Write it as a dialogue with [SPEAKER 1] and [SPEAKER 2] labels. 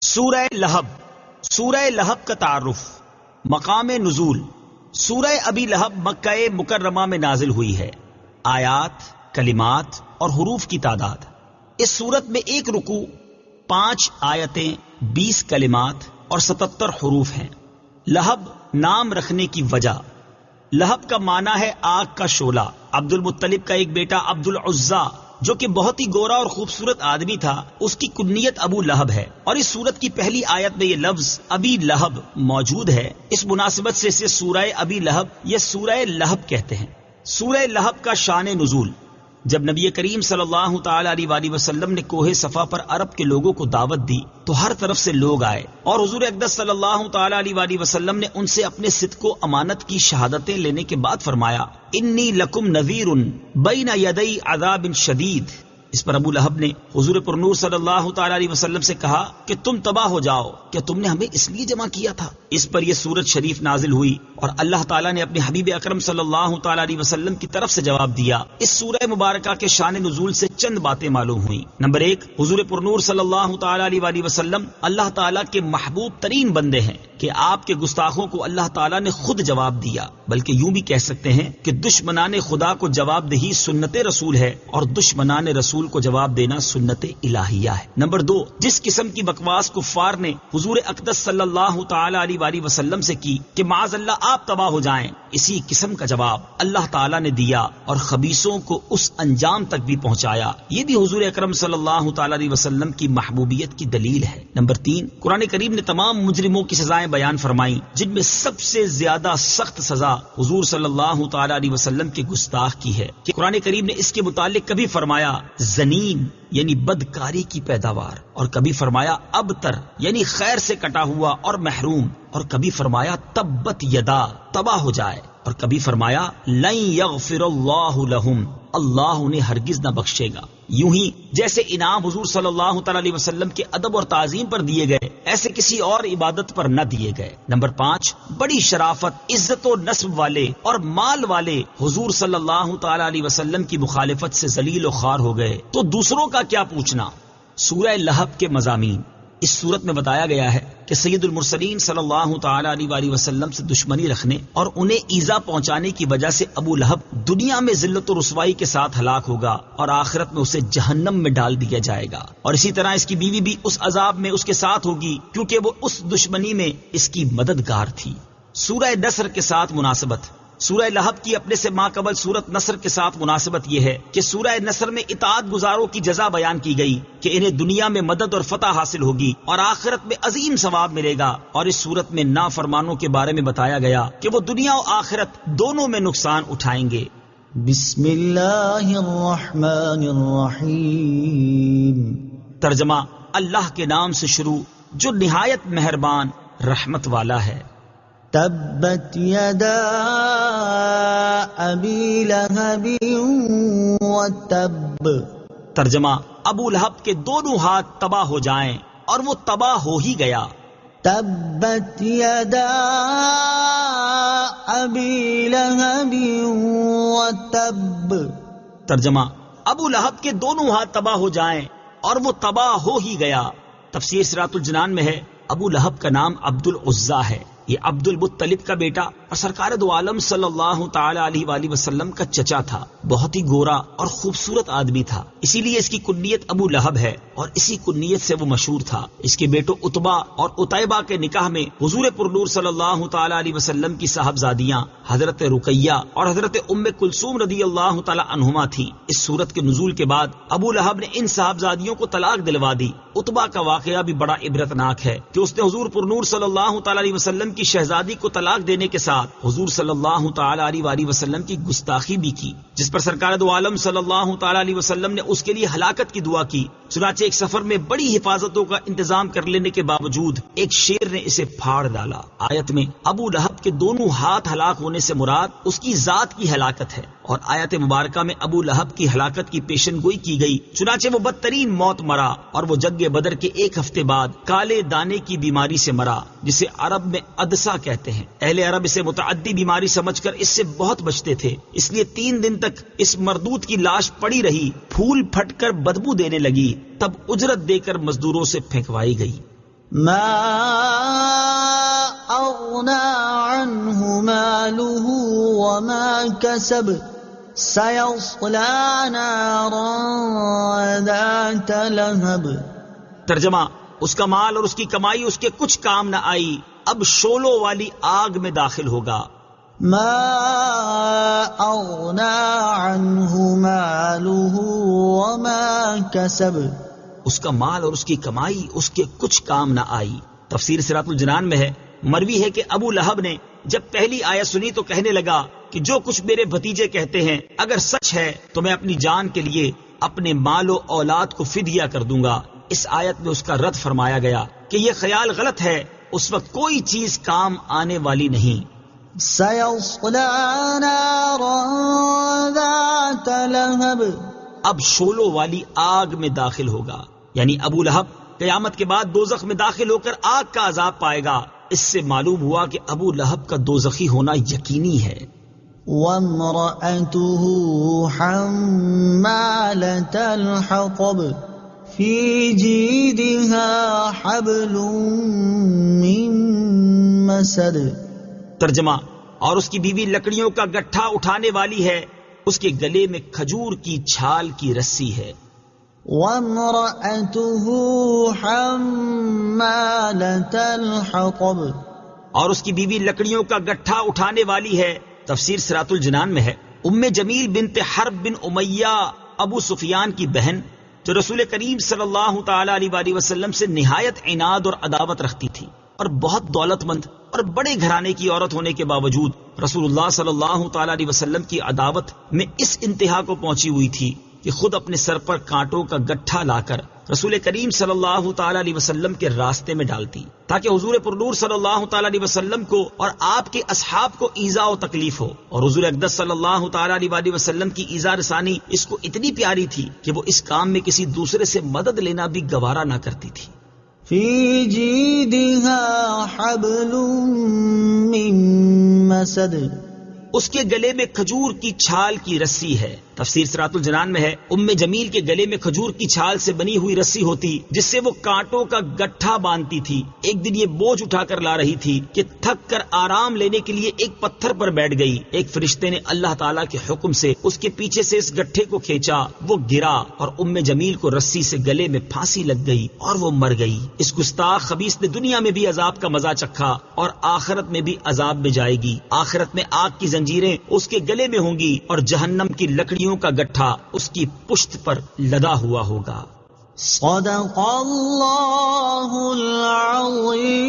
[SPEAKER 1] سورہ لہب. سورہ لہب کا تعارف. مقام نزول. سورہ ابی لہب مکہ مکرمہ میں نازل ہوئی ہے. آیات، کلمات اور حروف کی تعداد. اس سورت میں 1 رکوع، 5 آیتیں، 20 کلمات اور 77 حروف ہیں. لہب نام رکھنے کی وجہ. لہب کا معنی ہے آگ کا شعلہ. عبد المطلب کا ایک بیٹا عبد العزیٰ جو کہ بہت ہی گورا اور خوبصورت آدمی تھا، اس کی کنیت ابو لہب ہے، اور اس سورت کی پہلی آیت میں یہ لفظ ابی لہب موجود ہے. اس مناسبت سے اسے سورہ ابی لہب یا سورہ لہب کہتے ہیں. سورہ لہب کا شان نزول. جب نبی کریم صلی اللہ تعالی علیہ وآلہ وسلم نے کوہ صفا پر عرب کے لوگوں کو دعوت دی تو ہر طرف سے لوگ آئے، اور حضور اقدس صلی اللہ تعالی علیہ وآلہ وسلم نے ان سے اپنے صدق و امانت کی شہادتیں لینے کے بعد فرمایا، انی لکم نذیر بین یدی عذاب شدید. اس پر ابو لہب نے حضور پرنور صلی اللہ تعالی علیہ وسلم سے کہا کہ تم تباہ ہو جاؤ، کیا تم نے ہمیں اس لیے جمع کیا تھا؟ اس پر یہ سورت شریف نازل ہوئی اور اللہ تعالیٰ نے اپنے حبیب اکرم صلی اللہ تعالی علیہ وسلم کی طرف سے جواب دیا. اس سورہ مبارکہ کے شان نزول سے چند باتیں معلوم ہوئیں. نمبر 1، حضور پرنور صلی اللہ تعالی علیہ وآلہ وسلم اللہ تعالیٰ کے محبوب ترین بندے ہیں کہ آپ کے گستاخوں کو اللہ تعالیٰ نے خود جواب دیا. بلکہ یوں بھی کہہ سکتے ہیں کہ دشمنان خدا کو جواب دہی سنت رسول ہے اور دشمنان رسول کو جواب دینا سنت الہیہ ہے. نمبر 2، جس قسم کی بکواس کفار نے حضور اقدس صلی اللہ تعالی علیہ وآلہ وسلم سے کی کہ معاذ اللہ آپ تباہ ہو جائیں، اسی قسم کا جواب اللہ تعالیٰ نے دیا اور خبیثوں کو اس انجام تک بھی پہنچایا. یہ بھی حضور اکرم صلی اللہ تعالی علیہ وسلم کی محبوبیت کی دلیل ہے. نمبر 3، قرآن کریم نے تمام مجرموں کی سزائیں بیان فرمائیں، جن میں سب سے زیادہ سخت سزا حضور صلی اللہ تعالی علیہ وسلم کے گستاخ کی ہے. کہ قرآن کریم نے اس کے متعلق کبھی فرمایا زنیم یعنی بدکاری کی پیداوار، اور کبھی فرمایا ابتر یعنی خیر سے کٹا ہوا اور محروم، اور کبھی فرمایا تبت یدا تباہ ہو جائے، اور کبھی فرمایا لن یغفر اللہ لہم اللہ انہیں ہرگز نہ بخشے گا. یوں ہی جیسے انعام حضور صلی اللہ تعالی علیہ وسلم کے ادب اور تعظیم پر دیے گئے، ایسے کسی اور عبادت پر نہ دیے گئے. نمبر 5، بڑی شرافت، عزت و نسب والے اور مال والے حضور صلی اللہ تعالی علیہ وسلم کی مخالفت سے ذلیل و خوار ہو گئے تو دوسروں کا کیا پوچھنا. سورہ لہب کے مضامین. اس صورت میں بتایا گیا ہے کہ سید المرسلین صلی اللہ تعالی علیہ وآلہ وسلم سے دشمنی رکھنے اور انہیں ایذا پہنچانے کی وجہ سے ابو لہب دنیا میں ذلت و رسوائی کے ساتھ ہلاک ہوگا اور آخرت میں اسے جہنم میں ڈال دیا جائے گا. اور اسی طرح اس کی بیوی بھی اس عذاب میں اس کے ساتھ ہوگی کیونکہ وہ اس دشمنی میں اس کی مددگار تھی. سورہ نصر کے ساتھ مناسبت. سورہ لہب کی اپنے سے ماقبل سورت نصر کے ساتھ مناسبت یہ ہے کہ سورہ نصر میں اطاعت گزاروں کی جزا بیان کی گئی کہ انہیں دنیا میں مدد اور فتح حاصل ہوگی اور آخرت میں عظیم ثواب ملے گا. اور اس سورت میں نافرمانوں کے بارے میں بتایا گیا کہ وہ دنیا و آخرت دونوں میں نقصان اٹھائیں گے.
[SPEAKER 2] بسم اللہ الرحمن الرحیم.
[SPEAKER 1] ترجمہ: اللہ کے نام سے شروع جو نہایت مہربان رحمت والا ہے.
[SPEAKER 2] تبت یدا ابی لہب وتب.
[SPEAKER 1] ترجمہ: ابو لہب کے دونوں ہاتھ تباہ ہو جائیں، اور وہ تباہ ہو ہی گیا.
[SPEAKER 2] تبت یدا ابی لہب وتب.
[SPEAKER 1] ترجمہ: ابو لہب کے دونوں ہاتھ تباہ ہو جائیں اور وہ تباہ ہو ہی گیا. تفسیر صراط الجنان میں ہے ابو لہب کا نام عبد العزیٰ ہے. یہ عبد المطلب کا بیٹا اور سرکار دو عالم صلی اللہ تعالی علیہ وآلہ وسلم کا چچا تھا. بہت ہی گورا اور خوبصورت آدمی تھا، اسی لیے اس کی کنیت ابو لہب ہے اور اسی کنیت سے وہ مشہور تھا. اس کے بیٹوں عتبہ اور عتیبہ کے نکاح میں حضور پرنور صلی اللہ تعالی علیہ وسلم کی صاحبزادیاں حضرت رقیہ اور حضرت ام کلثوم رضی اللہ تعالی عنہما تھیں. اس سورت کے نزول کے بعد ابو لہب نے ان صاحبزادیوں کو طلاق دلوا دی. عتبہ کا واقعہ بھی بڑا عبرتناک ہے کہ اس نے حضور پرنور صلی اللہ تعالی علیہ وسلم کی شہزادی کو طلاق دینے کے ساتھ حضور صلی اللہ تعالی علیہ وآلہ وسلم کی گستاخی بھی کی، جس پر سرکار دو عالم صلی اللہ تعالی علیہ وسلم نے اس کے لیے ہلاکت کی دعا کی. چنانچہ ایک سفر میں بڑی حفاظتوں کا انتظام کر لینے کے باوجود ایک شیر نے اسے پھاڑ ڈالا. آیت میں ابو لہب کے دونوں ہاتھ ہلاک ہونے سے مراد اس کی ذات کی ہلاکت ہے، اور آیت مبارکہ میں ابو لہب کی ہلاکت کی پیشن گوئی کی گئی. چنانچہ وہ بدترین موت مرا اور وہ جنگ بدر کے 1 ہفتے بعد کالے دانے کی بیماری سے مرا، جسے عرب میں عدسہ کہتے ہیں. اہل عرب اسے متعدی بیماری سمجھ کر اس سے بہت بچتے تھے، اس لیے 3 دن تک اس مردود کی لاش پڑی رہی، پھول پھٹ کر بدبو دینے لگی. تب اجرت دے کر مزدوروں سے پھینکوائی گئی.
[SPEAKER 2] ما أغنى عنه ماله وما كسب سيصلى نارا ذات لهب۔
[SPEAKER 1] ترجمہ، اس کا مال اور اس کی کمائی اس کے کچھ کام نہ آئی، اب شولوں والی آگ میں داخل ہوگا۔
[SPEAKER 2] ما أغنى عنه ماله وما كسب،
[SPEAKER 1] اس کا مال اور اس کی کمائی اس کے کچھ کام نہ آئی۔ تفسیر صراط الجنان میں ہے، مروی ہے کہ ابو لہب نے جب پہلی آیت سنی تو کہنے لگا کہ جو کچھ میرے بھتیجے کہتے ہیں اگر سچ ہے تو میں اپنی جان کے لیے اپنے مال و اولاد کو فدیہ کر دوں گا۔ اس آیت میں اس کا رد فرمایا گیا کہ یہ خیال غلط ہے، اس وقت کوئی چیز کام آنے والی نہیں۔
[SPEAKER 2] سيصلى نارا ذات لهب،
[SPEAKER 1] اب شولوں والی آگ میں داخل ہوگا، یعنی ابو لہب قیامت کے بعد دوزخ میں داخل ہو کر آگ کا عذاب پائے گا۔ اس سے معلوم ہوا کہ ابو لہب کا دوزخی ہونا یقینی ہے۔
[SPEAKER 2] وامرأته حمالة الحطب في جيدها حبل من مسد۔
[SPEAKER 1] ترجمہ، اور اس کی بیوی لکڑیوں کا گٹھا اٹھانے والی ہے، اس کے گلے میں کھجور کی چھال کی رسی ہے۔
[SPEAKER 2] وامرأته حمالة الحطب،
[SPEAKER 1] اور اس کی بیوی لکڑیوں کا گٹھا اٹھانے والی ہے۔ تفسیر صراط الجنان میں ہے، ام جمیل بنت حرب بن امیہ ابو سفیان کی بہن، جو رسول کریم صلی اللہ تعالی علیہ وآلہ وسلم سے نہایت عناد اور عداوت رکھتی تھی، اور بہت دولت مند اور بڑے گھرانے کی عورت ہونے کے باوجود رسول اللہ صلی اللہ تعالی علیہ وسلم کی عداوت میں اس انتہا کو پہنچی ہوئی تھی کہ خود اپنے سر پر کانٹوں کا گٹھا لا کر رسول کریم صلی اللہ تعالی علیہ وسلم کے راستے میں ڈالتی، تاکہ حضور پرنور صلی اللہ تعالی علیہ وسلم کو اور آپ کے اصحاب کو ایذا و تکلیف ہو، اور حضور اقدس صلی اللہ تعالی علیہ وآلہ وسلم کی ایذا رسانی اس کو اتنی پیاری تھی کہ وہ اس کام میں کسی دوسرے سے مدد لینا بھی گوارا نہ کرتی تھی۔
[SPEAKER 2] في جيدها حبل من مسد،
[SPEAKER 1] اس کے گلے میں کھجور کی چھال کی رسی ہے۔ تفسیر صراط الجنان میں ہے، ام جمیل کے گلے میں کھجور کی چھال سے بنی ہوئی رسی ہوتی جس سے وہ کانٹوں کا گٹھا باندھتی تھی۔ ایک دن یہ بوجھ اٹھا کر لا رہی تھی کہ تھک کر آرام لینے کے لیے ایک پتھر پر بیٹھ گئی۔ ایک فرشتے نے اللہ تعالیٰ کے حکم سے اس کے پیچھے سے اس گٹھے کو کھینچا، وہ گرا اور ام جمیل کو رسی سے گلے میں پھانسی لگ گئی اور وہ مر گئی۔ اس گستاخ خبیث نے دنیا میں بھی عذاب کا مزہ چکھا اور آخرت میں بھی عذاب میں جائے گی۔ آخرت میں آگ کی زنجیریں اس کے گلے میں ہوں گی اور جہنم کی لکڑیوں کا گٹھا اس کی پشت پر لدا ہوا ہوگا۔
[SPEAKER 2] صدق اللہ العظیم۔